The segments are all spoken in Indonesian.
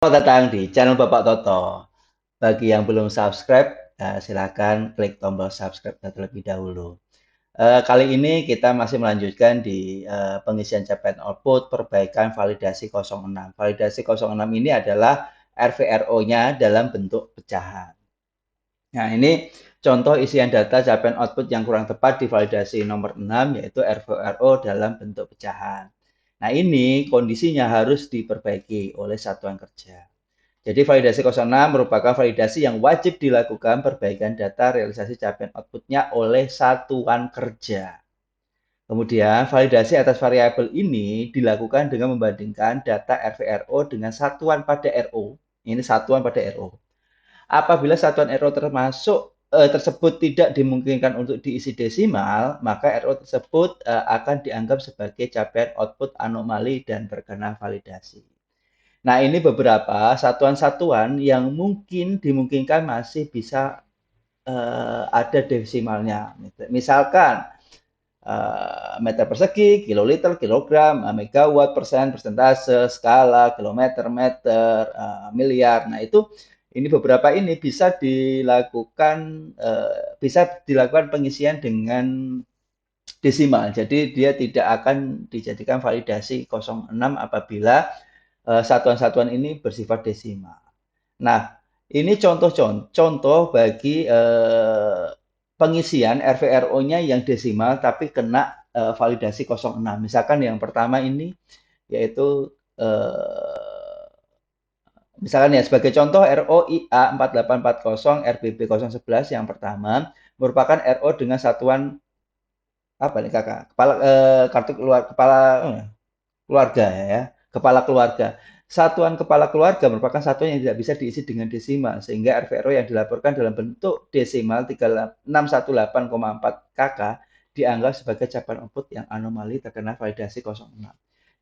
Selamat datang di channel Bapak Toto. Bagi yang belum subscribe, silakan klik tombol subscribe terlebih dahulu. Kali ini kita masih melanjutkan di pengisian capaian output perbaikan validasi 06. Validasi 06 ini adalah RVRO-nya dalam bentuk pecahan. Nah, ini contoh isian data capaian output yang kurang tepat di validasi nomor 6, yaitu RVRO dalam bentuk pecahan. Nah, ini kondisinya harus diperbaiki oleh satuan kerja. Jadi validasi 06 merupakan validasi yang wajib dilakukan perbaikan data realisasi capaian outputnya oleh satuan kerja. Kemudian validasi atas variabel ini dilakukan dengan membandingkan data RVRO dengan satuan pada RO. Ini satuan pada RO. Apabila satuan RO tersebut tidak dimungkinkan untuk diisi desimal, maka RO tersebut akan dianggap sebagai capaian output anomali dan terkena validasi. Nah, ini beberapa satuan-satuan yang mungkin dimungkinkan masih bisa ada desimalnya. Misalkan meter persegi, kiloliter, kilogram, megawatt, persen, persentase, skala, kilometer, meter, miliar. Nah, itu ini beberapa ini bisa dilakukan pengisian dengan desimal. Jadi dia tidak akan dijadikan validasi 06 apabila satuan-satuan ini bersifat desimal. Nah, ini contoh bagi pengisian RVRO-nya yang desimal tapi kena validasi 06. Misalkan yang pertama ini yaitu misalkan ya sebagai contoh ROIA 4840 RBB 011 yang pertama merupakan RO dengan satuan apa nih Kakak? Kartu keluarga ya, kepala keluarga. Satuan kepala keluarga merupakan satuan yang tidak bisa diisi dengan desimal, sehingga RVRO yang dilaporkan dalam bentuk desimal 3618,4 KK dianggap sebagai capaian output yang anomali terkena validasi 06.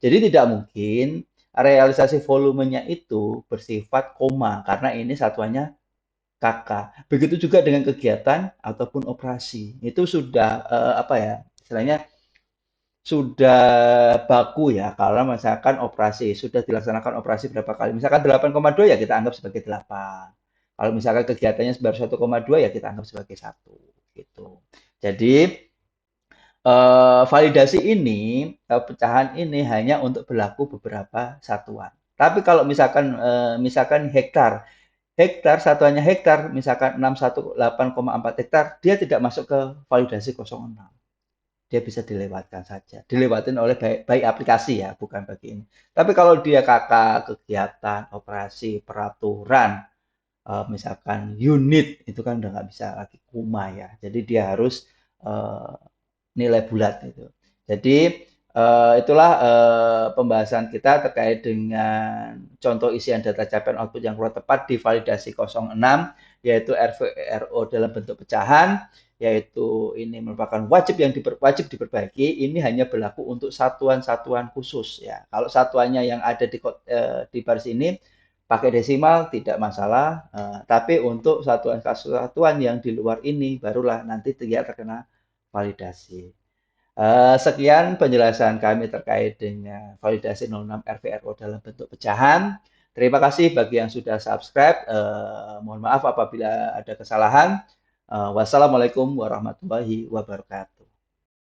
Jadi tidak mungkin realisasi volumenya itu bersifat koma, karena ini satuannya KK. Begitu juga dengan kegiatan ataupun operasi. Itu sudah apa ya, istilahnya sudah baku ya, kalau misalkan operasi, sudah dilaksanakan operasi berapa kali. Misalkan 8,2 ya kita anggap sebagai 8. Kalau misalkan kegiatannya baru 1,2 ya kita anggap sebagai 1. Gitu. Jadi validasi ini, pecahan ini hanya untuk berlaku beberapa satuan. Tapi kalau misalkan hektar, satuannya hektar, misalkan 618,4 hektar, dia tidak masuk ke validasi 06, dia bisa dilewatkan saja. Dilewatin oleh baik aplikasi ya, bukan bagi ini. Tapi kalau dia kakak kegiatan, operasi, peraturan, misalkan unit, itu kan udah nggak bisa lagi kuma ya. Jadi dia harus eh, nilai bulat itu. Jadi itulah pembahasan kita terkait dengan contoh isian data capaian output yang kurang tepat di validasi 06, yaitu RVRO dalam bentuk pecahan, yaitu ini merupakan wajib diperbaiki. Ini hanya berlaku untuk satuan-satuan khusus ya. Kalau satuannya yang ada di baris ini pakai desimal tidak masalah, tapi untuk satuan-satuan yang di luar ini barulah nanti dia terkena validasi. Sekian penjelasan kami terkait dengan validasi 06 RVRO dalam bentuk pecahan. Terima kasih bagi yang sudah subscribe. Mohon maaf apabila ada kesalahan. Wassalamualaikum warahmatullahi wabarakatuh.